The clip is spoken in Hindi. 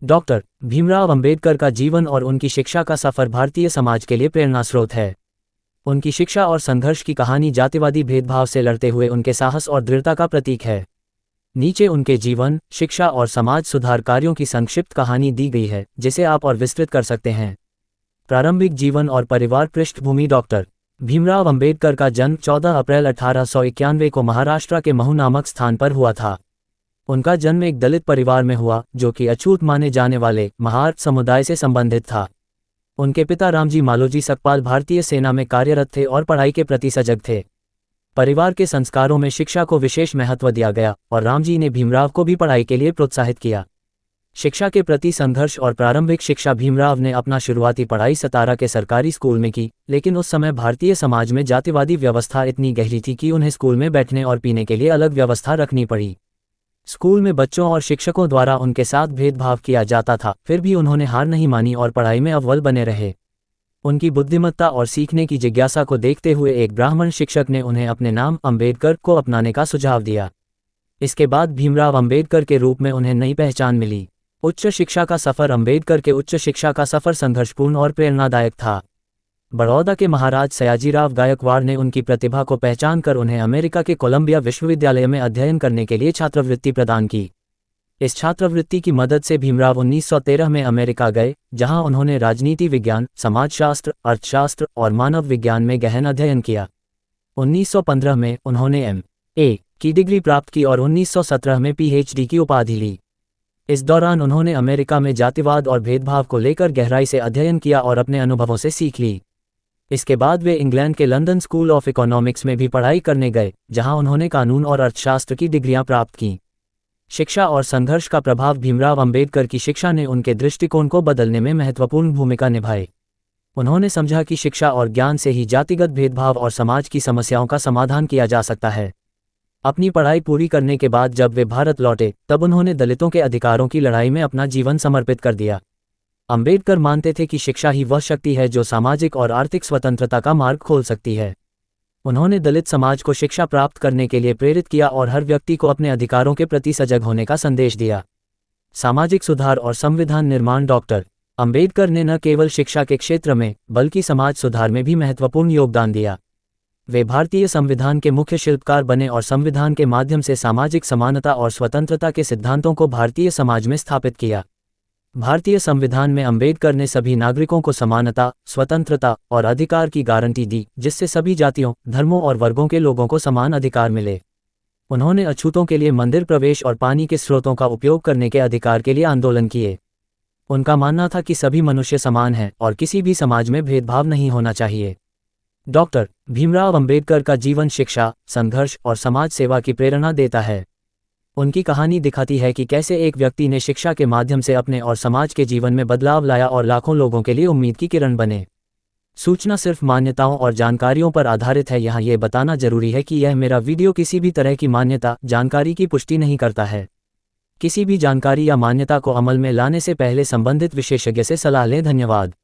डॉक्टर भीमराव अंबेडकर का जीवन और उनकी शिक्षा का सफर भारतीय समाज के लिए प्रेरणा स्रोत है। उनकी शिक्षा और संघर्ष की कहानी जातिवादी भेदभाव से लड़ते हुए उनके साहस और दृढ़ता का प्रतीक है। नीचे उनके जीवन, शिक्षा और समाज सुधार कार्यों की संक्षिप्त कहानी दी गई है, जिसे आप और विस्तृत कर सकते हैं। प्रारंभिक जीवन और परिवार पृष्ठभूमि। डॉक्टर भीमराव अंबेडकर का जन्म 14 अप्रैल 1891 को महाराष्ट्र के महू नामक स्थान पर हुआ था। उनका जन्म एक दलित परिवार में हुआ, जो कि अछूत माने जाने वाले महार समुदाय से संबंधित था। उनके पिता रामजी मालोजी सकपाल भारतीय सेना में कार्यरत थे और पढ़ाई के प्रति सजग थे। परिवार के संस्कारों में शिक्षा को विशेष महत्व दिया गया और रामजी ने भीमराव को भी पढ़ाई के लिए प्रोत्साहित किया। शिक्षा के प्रति संघर्ष और प्रारंभिक शिक्षा। भीमराव ने अपना शुरुआती पढ़ाई सतारा के सरकारी स्कूल में की, लेकिन उस समय भारतीय समाज में जातिवादी व्यवस्था इतनी गहरी थी कि उन्हें स्कूल में बैठने और पीने के लिए अलग व्यवस्था रखनी पड़ी। स्कूल में बच्चों और शिक्षकों द्वारा उनके साथ भेदभाव किया जाता था, फिर भी उन्होंने हार नहीं मानी और पढ़ाई में अव्वल बने रहे। उनकी बुद्धिमत्ता और सीखने की जिज्ञासा को देखते हुए एक ब्राह्मण शिक्षक ने उन्हें अपने नाम अंबेडकर को अपनाने का सुझाव दिया। इसके बाद भीमराव अंबेडकर के रूप में उन्हें नई पहचान मिली। उच्च शिक्षा का सफ़र। अंबेडकर के उच्च शिक्षा का सफ़र संघर्षपूर्ण और प्रेरणादायक था। बड़ौदा के महाराज सयाजीराव गायकवाड़ ने उनकी प्रतिभा को पहचान कर उन्हें अमेरिका के कोलंबिया विश्वविद्यालय में अध्ययन करने के लिए छात्रवृत्ति प्रदान की। इस छात्रवृत्ति की मदद से भीमराव 1913 में अमेरिका गए, जहां उन्होंने राजनीति विज्ञान, समाजशास्त्र, अर्थशास्त्र और मानव विज्ञान में गहन अध्ययन किया। 1915 में उन्होंने M.A. की डिग्री प्राप्त की और 1917 में PhD की उपाधि ली। इस दौरान उन्होंने अमेरिका में जातिवाद और भेदभाव को लेकर गहराई से अध्ययन किया और अपने अनुभवों से सीख ली। इसके बाद वे इंग्लैंड के लंदन स्कूल ऑफ इकोनॉमिक्स में भी पढ़ाई करने गए, जहां उन्होंने कानून और अर्थशास्त्र की डिग्रियां प्राप्त कीं। शिक्षा और संघर्ष का प्रभाव। भीमराव अंबेडकर की शिक्षा ने उनके दृष्टिकोण को बदलने में महत्वपूर्ण भूमिका निभाई। उन्होंने समझा कि शिक्षा और ज्ञान से ही जातिगत भेदभाव और समाज की समस्याओं का समाधान किया जा सकता है। अपनी पढ़ाई पूरी करने के बाद जब वे भारत लौटे, तब उन्होंने दलितों के अधिकारों की लड़ाई में अपना जीवन समर्पित कर दिया। अंबेडकर मानते थे कि शिक्षा ही वह शक्ति है जो सामाजिक और आर्थिक स्वतंत्रता का मार्ग खोल सकती है। उन्होंने दलित समाज को शिक्षा प्राप्त करने के लिए प्रेरित किया और हर व्यक्ति को अपने अधिकारों के प्रति सजग होने का संदेश दिया। सामाजिक सुधार और संविधान निर्माण। डॉक्टर अंबेडकर ने न केवल शिक्षा के क्षेत्र में, बल्कि समाज सुधार में भी महत्वपूर्ण योगदान दिया। वे भारतीय संविधान के मुख्य शिल्पकार बने और संविधान के माध्यम से सामाजिक समानता और स्वतंत्रता के सिद्धांतों को भारतीय समाज में स्थापित किया। भारतीय संविधान में अंबेडकर ने सभी नागरिकों को समानता, स्वतंत्रता और अधिकार की गारंटी दी, जिससे सभी जातियों, धर्मों और वर्गों के लोगों को समान अधिकार मिले। उन्होंने अछूतों के लिए मंदिर प्रवेश और पानी के स्रोतों का उपयोग करने के अधिकार के लिए आंदोलन किए। उनका मानना था कि सभी मनुष्य समान हैं और किसी भी समाज में भेदभाव नहीं होना चाहिए। डॉक्टर भीमराव अंबेडकर का जीवन शिक्षा, संघर्ष और समाज सेवा की प्रेरणा देता है। उनकी कहानी दिखाती है कि कैसे एक व्यक्ति ने शिक्षा के माध्यम से अपने और समाज के जीवन में बदलाव लाया और लाखों लोगों के लिए उम्मीद की किरण बने। सूचना सिर्फ मान्यताओं और जानकारियों पर आधारित है। यहाँ ये बताना जरूरी है कि यह मेरा वीडियो किसी भी तरह की मान्यता, जानकारी की पुष्टि नहीं करता है। किसी भी जानकारी या मान्यता को अमल में लाने से पहले संबंधित विशेषज्ञ से सलाह लें। धन्यवाद।